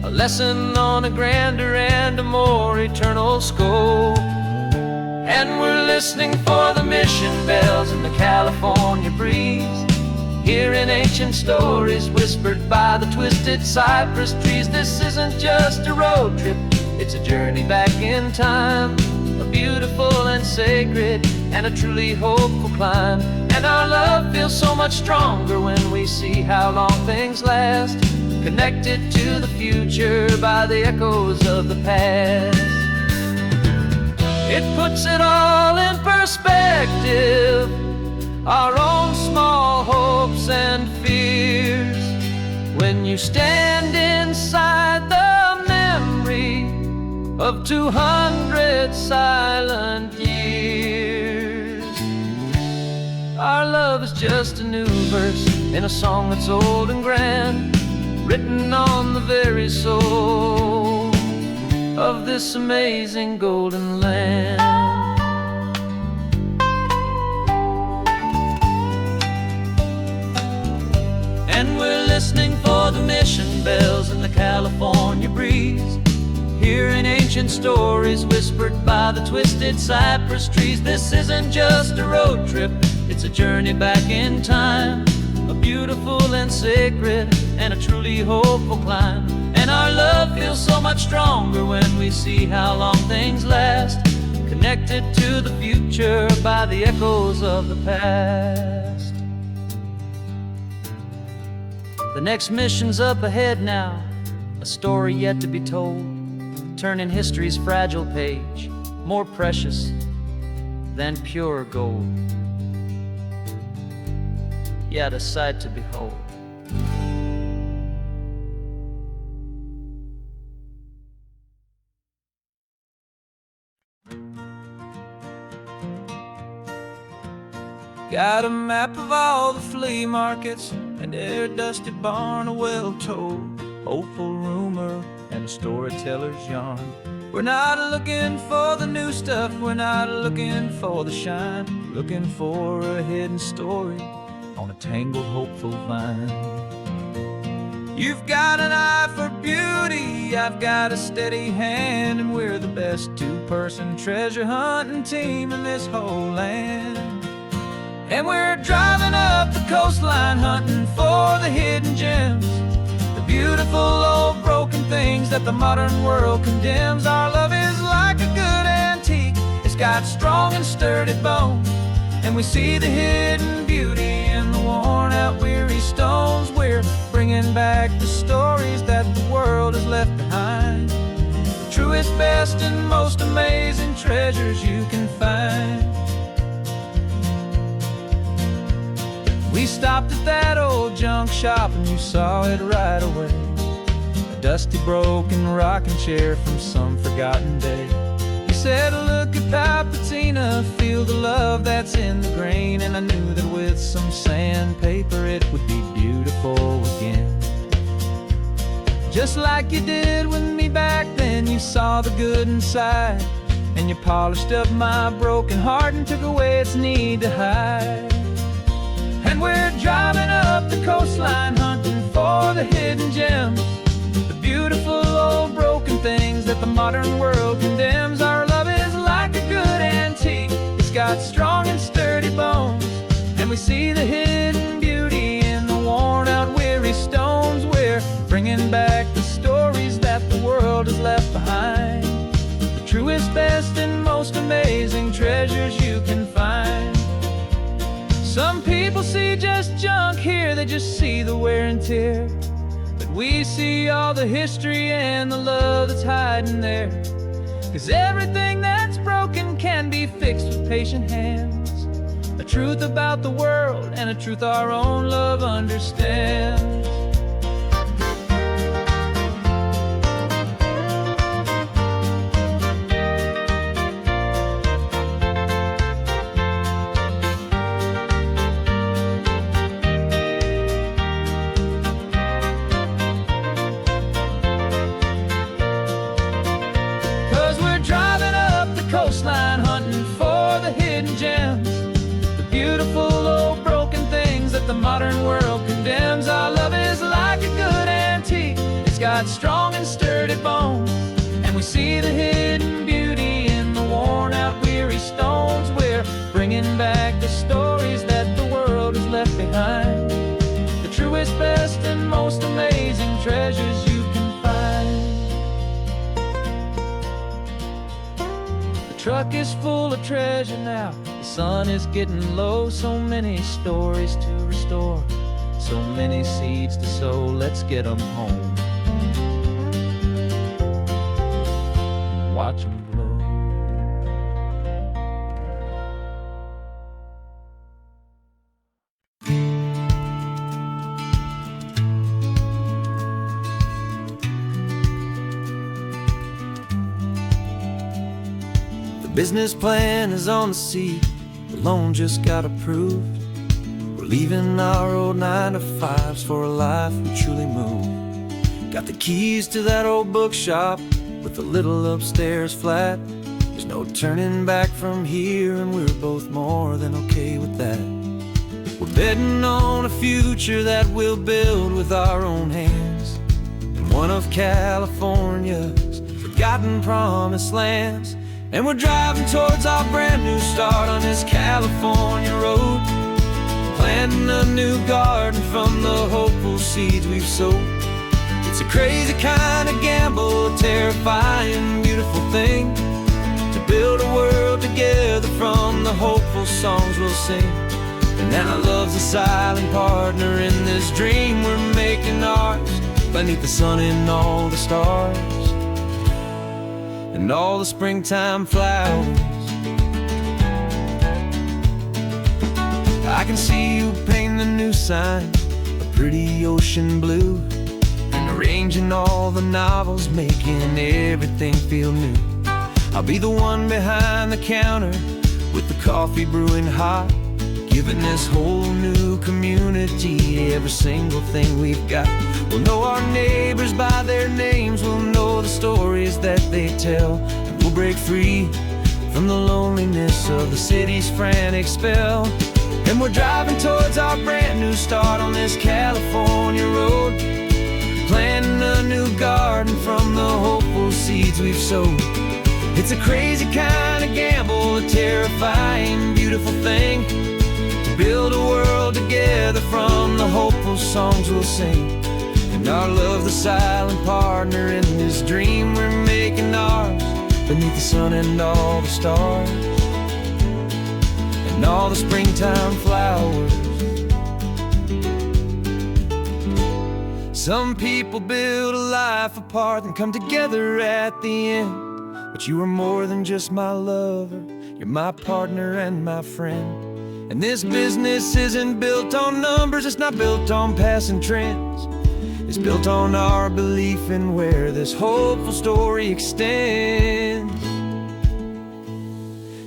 a lesson on a grander and a more eternal scope. And we're listening for the mission bells in the California breeze, hearing ancient stories whispered by the twisted cypress trees. This isn't just a road trip, it's a journey back in time, a beautiful and sacred and a truly hopeful climb. And our love feels so much stronger when we see how long things last, connected to the future by the echoes of the past. It puts it all in perspective, our own small hopes and fears, when you stand inside the memory of 200 silent years. Our love is just a new verse in a song that's old and grand, written on the very soul of this amazing golden land. And we're listening for the mission bells in the California breeze, hearing ancient stories whispered by the twisted cypress trees. This isn't just a road trip, it's a journey back in time, a beautiful and sacred and a truly hopeful climb. And our love feels so much stronger when we see how long things last, connected to the future by the echoes of the past. The next mission's up ahead now, a story yet to be told, turning history's fragile page more precious than pure gold. Yet a sight to behold. Got a map of all the flea markets and every dusty barn, a well-told, hopeful rumor and a storyteller's yarn. We're not looking for the new stuff, we're not looking for the shine, looking for a hidden story on a tangled, hopeful vine. You've got an eye for beauty, I've got a steady hand, and we're the best two-person treasure hunting team in this whole land. And we're driving up the coastline hunting for the hidden gems, the beautiful old broken things that the modern world condemns. Our love is like a good antique, it's got strong and sturdy bones, and we see the hidden beauty in the worn out weary stones. We're bringing back the stories that the world has left behind, the truest, best and most amazing treasures you can find. We stopped at that old junk shop and you saw it right away, a dusty broken rocking chair from some forgotten day. You said, look at that patina, feel the love that's in the grain, and I knew that with some sandpaper it would be beautiful again. Just like you did with me back then, you saw the good inside, and you polished up my broken heart and took away its need to hide. And we're driving up the coastline hunting for the hidden gems, the beautiful old broken things that the modern world condemns. Our love is like a good antique, it's got strong and sturdy bones, and we see the hidden beauty in the worn out weary stones. We're bringing back the stories that the world has left behind, the truest, best and most amazing treasures you can find. Some people see just junk here, they just see the wear and tear, but we see all the history and the love that's hiding there. 'Cause everything that's broken can be fixed with patient hands, a truth about the world and a truth our own love understands. 'Cause we're driving up the coastline hunting for the hidden gems, the beautiful old broken things that the modern world condemns. Our love is like a good antique, it's got strong and sturdy bones, and we see the hidden beauty in the worn out weary stones. We're bringing back the stories that the world has left behind, the truest, best and most amazing treasures you can find. The truck is full of treasure now, the sun is getting low, so many stories to restore, so many seeds to sow. Let's get them home, watch them blow. The business plan is on the seat, the loan just got approved. We're leaving our old 9-to-5s for a life we truly move. Got the keys to that old bookshop with the little upstairs flat. There's no turning back from here, and we're both more than okay with that. We're betting on a future that we'll build with our own hands, and one of California's forgotten promised lands. And we're driving towards our brand new start on this California road, planting a new garden from the hopeful seeds we've sowed. It's a crazy kind of gamble, a terrifying, beautiful thing, to build a world together from the hopeful songs we'll sing. And now love's a silent partner in this dream we're making ours, beneath the sun and all the stars and all the springtime flowers. I can see you painting a new sign, a pretty ocean blue, and arranging all the novels, making everything feel new. I'll be the one behind the counter with the coffee brewing hot, giving this whole new community every single thing we've got. We'll know our neighbors by their names, we'll know the stories that they tell, and we'll break free from the loneliness of the city's frantic spell. And we're driving towards our brand new start on this California road, planting a new garden from the hopeful seeds we've sowed. It's a crazy kind of gamble, a terrifying, beautiful thing, to build a world together from the hopeful songs we'll sing. And our love's the silent partner in this dream we're making ours, beneath the sun and all the stars and all the springtime flowers. Some people build a life apart and come together at the end, but you are more than just my lover, you're my partner and my friend. And this business isn't built on numbers, it's not built on passing trends, it's built on our belief in where this hopeful story extends.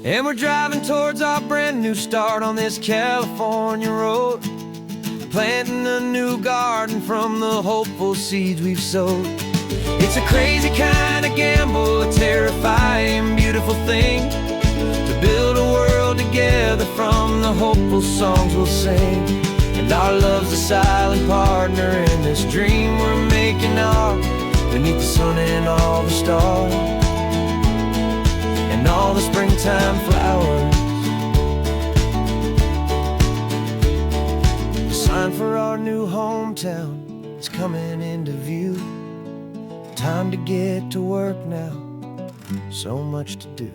And we're driving towards our brand new start on this California road, planting a new garden from the hopeful seeds we've sowed. It's a crazy kind of gamble, a terrifying, beautiful thing, to build a world together from the hopeful songs we'll sing. And our love's a silent partner in this dream we're making ours, beneath the sun and all the stars and all the springtime flowers. The sign for our new hometown is coming into view. Time to get to work now, so much to do.